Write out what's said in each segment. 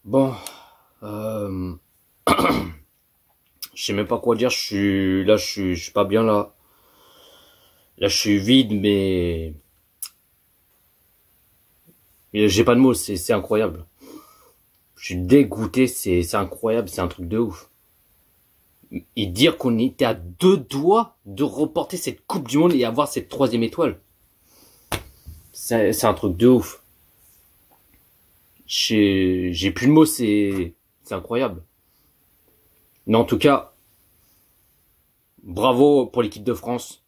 Bon, euh, je sais même pas quoi dire. Je suis pas bien là. Là, je suis vide, mais j'ai pas de mots. C'est incroyable. Je suis dégoûté. C'est incroyable. C'est un truc de ouf. Et dire qu'on était à deux doigts de reporter cette Coupe du Monde et avoir cette troisième étoile, c'est un truc de ouf. J'ai plus de mots. C'est incroyable. Mais en tout cas, bravo pour l'équipe de France.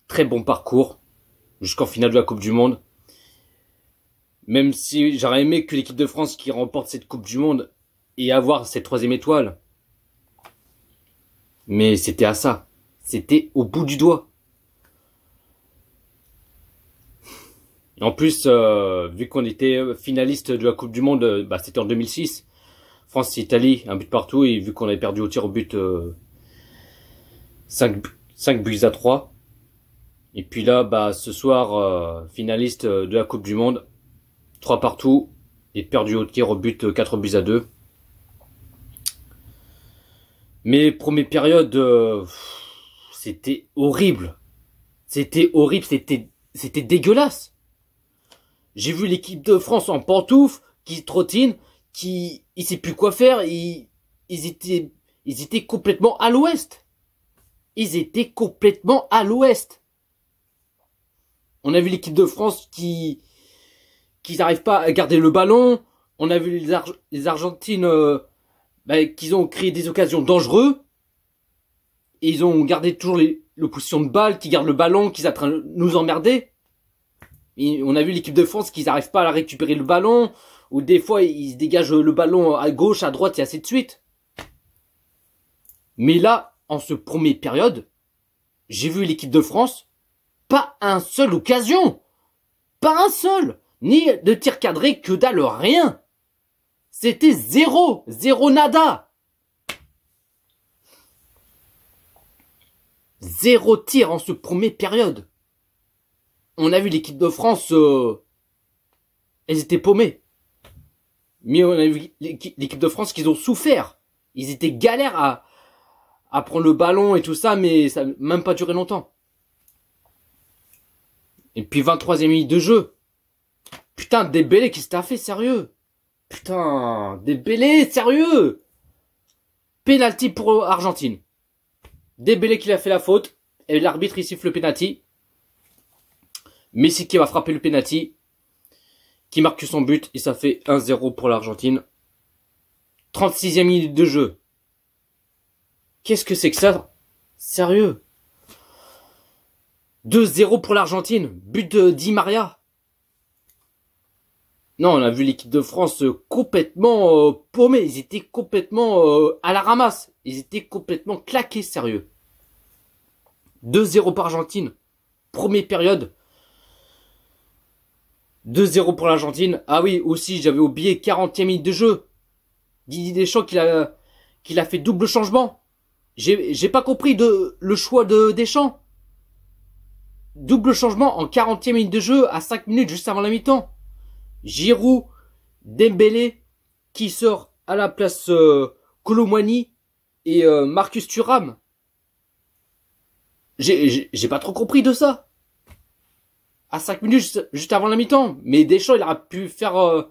Très bon parcours jusqu'en finale de la Coupe du Monde. Même si j'aurais aimé que l'équipe de France qui remporte cette Coupe du Monde et avoir cette troisième étoile. Mais c'était à ça. C'était au bout du doigt. En plus, vu qu'on était finaliste de la Coupe du Monde, c'était en 2006. France-Italie, un but partout. Et vu qu'on avait perdu au tir au but 5 buts à 3. Et puis là, ce soir, finaliste de la Coupe du Monde. 3 partout. Et perdu au tir au but 4 buts à 2. Mais première période, c'était horrible. C'était horrible, c'était dégueulasse. J'ai vu l'équipe de France en pantoufles, qui trottine, il sait plus quoi faire, ils étaient complètement à l'ouest. Ils étaient complètement à l'ouest. On a vu l'équipe de France qui n'arrivent pas à garder le ballon. On a vu les Argentines, qu'ils ont créé des occasions dangereuses. Et ils ont gardé toujours le position de balle, qui gardent le ballon, qui sont en train de nous emmerder. Et on a vu l'équipe de France qui n'arrive pas à récupérer le ballon, ou des fois ils se dégagent le ballon à gauche, à droite et ainsi de suite. Mais là, en ce premier période, j'ai vu l'équipe de France, pas un seul occasion. Pas un seul. Ni de tir cadré, que dalle, rien. C'était zéro. Zéro nada. Zéro tir en ce premier période. On a vu l'équipe de France, elles étaient paumées. Mais on a vu l'équipe de France qu'ils ont souffert. Ils étaient galères à prendre le ballon et tout ça, mais ça n'a même pas duré longtemps. Et puis 23e minute de jeu. Putain, Dembélé, qu'est-ce que t'as fait, sérieux? Putain, Dembélé, sérieux? Penalty pour Argentine. Dembélé qui a fait la faute, et l'arbitre il siffle le penalty. Messi qui va frapper le penalty, qui marque son but, et ça fait 1-0 pour l'Argentine. 36e minute de jeu. Qu'est-ce que c'est que ça? Sérieux? 2-0 pour l'Argentine, but de Di Maria. Non, on a vu l'équipe de France complètement paumée, ils étaient complètement à la ramasse. Ils étaient complètement claqués, sérieux. 2-0 pour l'Argentine, première période. 2-0 pour l'Argentine. Ah oui, aussi, j'avais oublié 40e minute de jeu. Didier Deschamps qu'il a fait double changement. J'ai pas compris le choix de Deschamps. Double changement en 40e minute de jeu à 5 minutes juste avant la mi-temps. Giroud, Dembélé qui sort à la place Kolo Muani et Marcus Thuram. J'ai pas trop compris de ça. À 5 minutes juste avant la mi-temps. Mais Deschamps, il aurait pu faire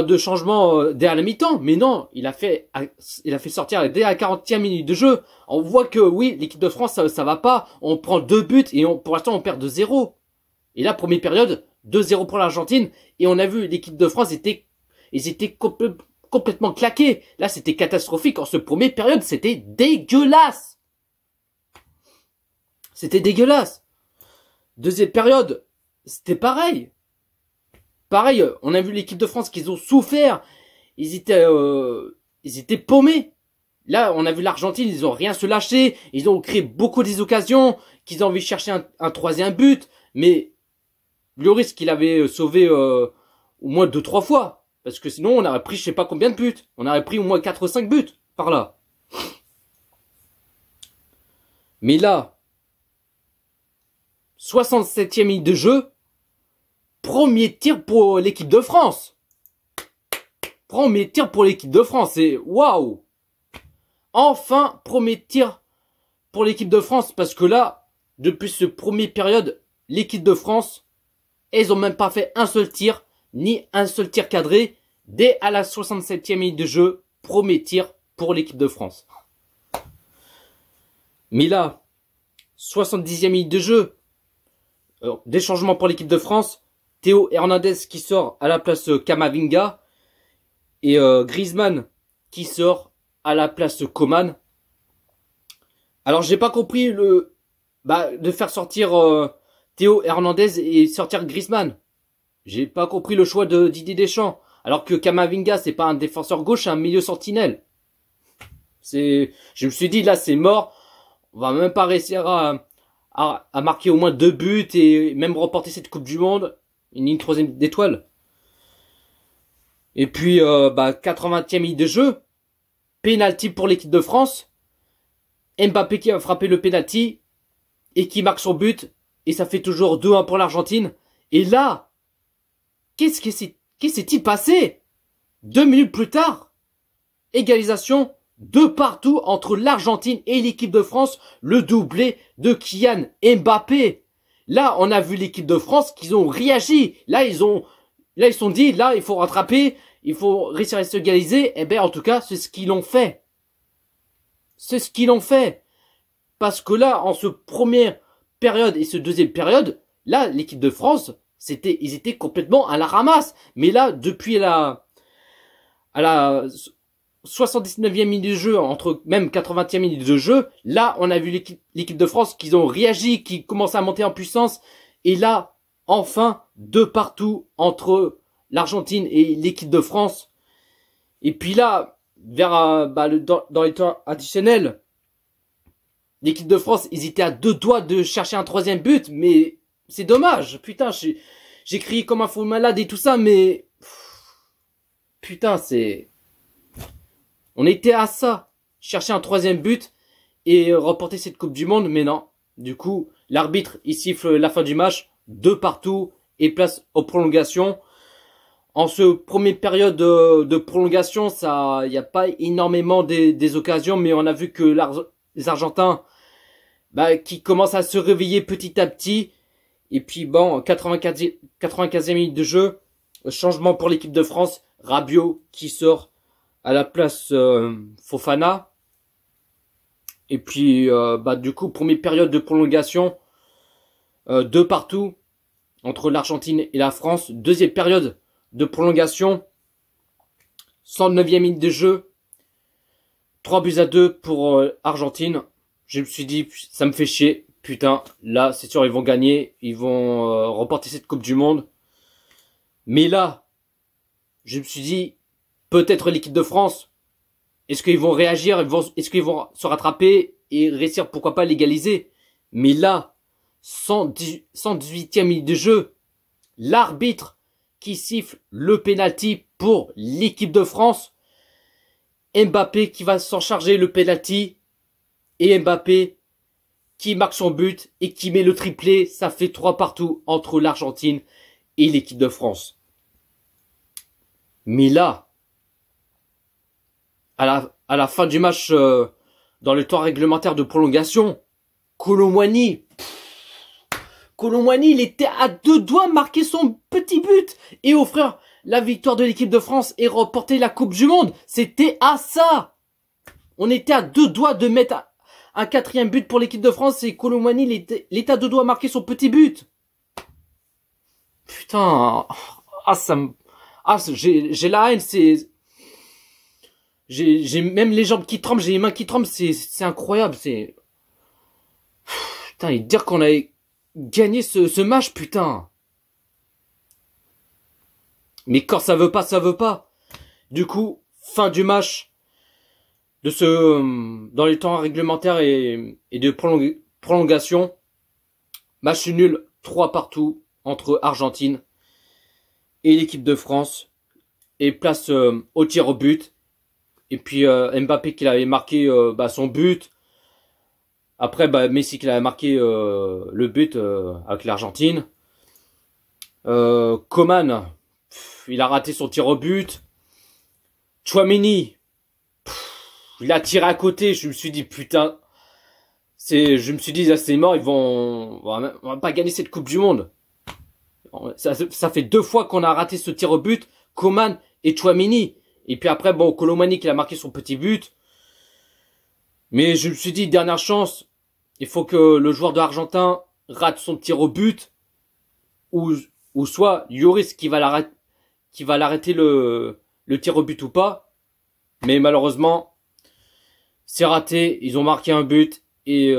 deux changements dès à la mi-temps. Mais non, il a fait sortir dès la 40e minute de jeu. On voit que oui, l'équipe de France, ça va pas. On prend 2 buts et pour l'instant, on perd de 0. Et là, première période, 2-0 pour l'Argentine. Et on a vu l'équipe de France, ils étaient complètement claqués. Là, c'était catastrophique. En ce première période, c'était dégueulasse. C'était dégueulasse. Deuxième période, c'était pareil. Pareil, on a vu l'équipe de France qu'ils ont souffert. Ils étaient paumés. Là, on a vu l'Argentine, ils ont rien se lâcher. Ils ont créé beaucoup des occasions, qu'ils ont envie de chercher un troisième but. Mais Lloris, qu'il avait sauvé au moins 2-3 fois. Parce que sinon, on aurait pris je sais pas combien de buts. On aurait pris au moins 4 ou 5 buts par là. Mais là, 67e minute de jeu, premier tir pour l'équipe de France. Premier tir pour l'équipe de France. Et waouh! Enfin, premier tir pour l'équipe de France. Parce que là, depuis ce premier période, l'équipe de France, ils ont même pas fait un seul tir, ni un seul tir cadré. Dès à la 67e minute de jeu, premier tir pour l'équipe de France. Mais là, 70e minute de jeu, des changements pour l'équipe de France. Théo Hernandez qui sort à la place Kamavinga et Griezmann qui sort à la place Coman. Alors j'ai pas compris de faire sortir Théo Hernandez et sortir Griezmann. J'ai pas compris le choix de Didier Deschamps. Alors que Kamavinga c'est pas un défenseur gauche, c'est un milieu sentinelle. Je me suis dit là c'est mort. On va même pas réussir à marquer au moins 2 buts et même remporter cette Coupe du Monde. Une ligne 3e d'étoile. Et puis 80e minute de jeu. Penalty pour l'équipe de France. Mbappé qui va frapper le penalty et qui marque son but. Et ça fait toujours 2-1 pour l'Argentine. Et là, qu'est-ce qui s'est-il passé? 2 minutes plus tard, égalisation de partout entre l'Argentine et l'équipe de France, le doublé de Kylian Mbappé. Là, on a vu l'équipe de France qu'ils ont réagi. Là, ils se sont dit, là, il faut rattraper, il faut réussir à s'égaliser. Eh ben, en tout cas, c'est ce qu'ils ont fait. C'est ce qu'ils ont fait. Parce que là, en ce première période et ce deuxième période, là, l'équipe de France, ils étaient complètement à la ramasse. Mais là, depuis à la 79e minute de jeu, entre même 80e minute de jeu, là, on a vu l'équipe de France qui ont réagi, qui commencent à monter en puissance. Et là, enfin, de partout entre l'Argentine et l'équipe de France. Et puis là, dans les temps additionnels, l'équipe de France, ils étaient à 2 doigts de chercher un 3e but, mais c'est dommage. Putain, j'ai crié comme un fou malade et tout ça, mais putain, on était à ça, chercher un 3e but et remporter cette Coupe du Monde, mais non. Du coup, l'arbitre, il siffle la fin du match, de partout, et place aux prolongations. En ce premier période de prolongation, il n'y a pas énormément des occasions, mais on a vu que les Argentins, qui commencent à se réveiller petit à petit. Et puis 95e minute de jeu, changement pour l'équipe de France, Rabiot qui sort à la place Fofana. Et puis du coup, première période de prolongation, de partout entre l'Argentine et la France. Deuxième période de prolongation, 109e minute de jeu, 3-2 pour Argentine. Je me suis dit, ça me fait chier, putain, là c'est sûr ils vont gagner, ils vont remporter cette Coupe du Monde. Mais là, je me suis dit, peut-être l'équipe de France, est-ce qu'ils vont réagir, est-ce qu'ils vont se rattraper et réussir pourquoi pas l'égaliser? Mais là, 118e minute de jeu, l'arbitre qui siffle le penalty pour l'équipe de France, Mbappé qui va s'en charger le penalty, et Mbappé qui marque son but et qui met le triplé, ça fait 3-2 entre l'Argentine et l'équipe de France. Mais là, à la fin du match, dans le temps réglementaire de prolongation, Kolo Muani, il était à 2 doigts de marquer son petit but et offrir la victoire de l'équipe de France et remporter la Coupe du Monde. C'était à ça. On était à 2 doigts de mettre un 4e but pour l'équipe de France et Kolo Muani, il était à 2 doigts de marquer son petit but. Putain, j'ai la haine, j'ai même les jambes qui tremblent, j'ai les mains qui tremblent, c'est incroyable, putain, et dire qu'on a gagné ce match, putain. Mais quand ça veut pas, ça veut pas. Du coup, fin du match, dans les temps réglementaires et de prolongation, match nul 3-3 entre Argentine et l'équipe de France, et place au tir au but. Et puis Mbappé qui avait marqué son but. Après Messi qui avait marqué le but avec l'Argentine. Coman, il a raté son tir au but. Tchouaméni, il a tiré à côté, je me suis dit putain, je me suis dit là c'est mort, on va pas gagner cette Coupe du Monde. Ça fait 2 fois qu'on a raté ce tir au but, Coman et Tchouaméni. Et puis après bon, Colomani qui a marqué son petit but. Mais je me suis dit dernière chance, il faut que le joueur de l'Argentin rate son tir au but ou soit Lloris qui va l'arrêter le tir au but ou pas. Mais malheureusement, c'est raté, ils ont marqué un but et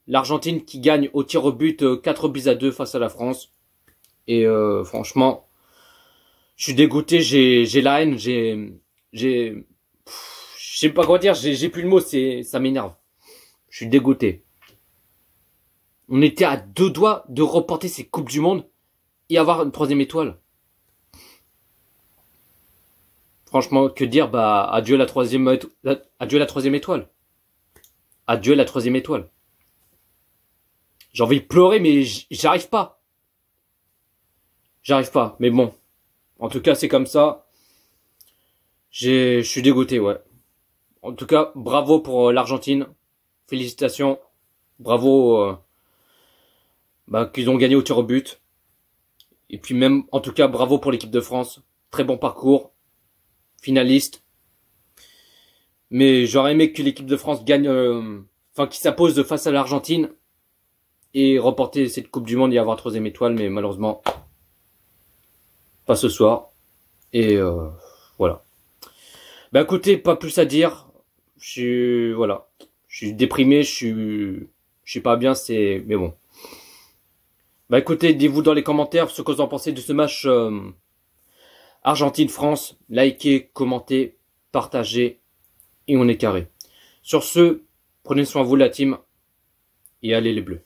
l'Argentine qui gagne au tir au but 4-2 face à la France. Et franchement, je suis dégoûté, j'ai la haine, je sais pas quoi dire, j'ai plus le mot, ça m'énerve. Je suis dégoûté. On était à 2 doigts de remporter ces Coupes du Monde et avoir une 3e étoile. Franchement, que dire, bah, adieu la 3e étoile. Adieu la 3e étoile. Adieu la 3e étoile. J'ai envie de pleurer, mais j'arrive pas. J'arrive pas, mais bon. En tout cas, c'est comme ça. Je suis dégoûté, ouais. En tout cas, bravo pour l'Argentine. Félicitations. Bravo qu'ils ont gagné au tir au but. Et puis même, en tout cas, bravo pour l'équipe de France. Très bon parcours. Finaliste. Mais j'aurais aimé que l'équipe de France gagne, qui s'impose de face à l'Argentine. Et remporter cette Coupe du Monde et avoir 3e étoile. Mais malheureusement, pas ce soir. Et voilà. Bah écoutez, pas plus à dire. Je suis déprimé, je suis pas bien, mais bon. Bah écoutez, dites-vous dans les commentaires ce que vous en pensez de ce match Argentine-France. Likez, commentez, partagez et on est carré. Sur ce, prenez soin de vous la team et allez les Bleus.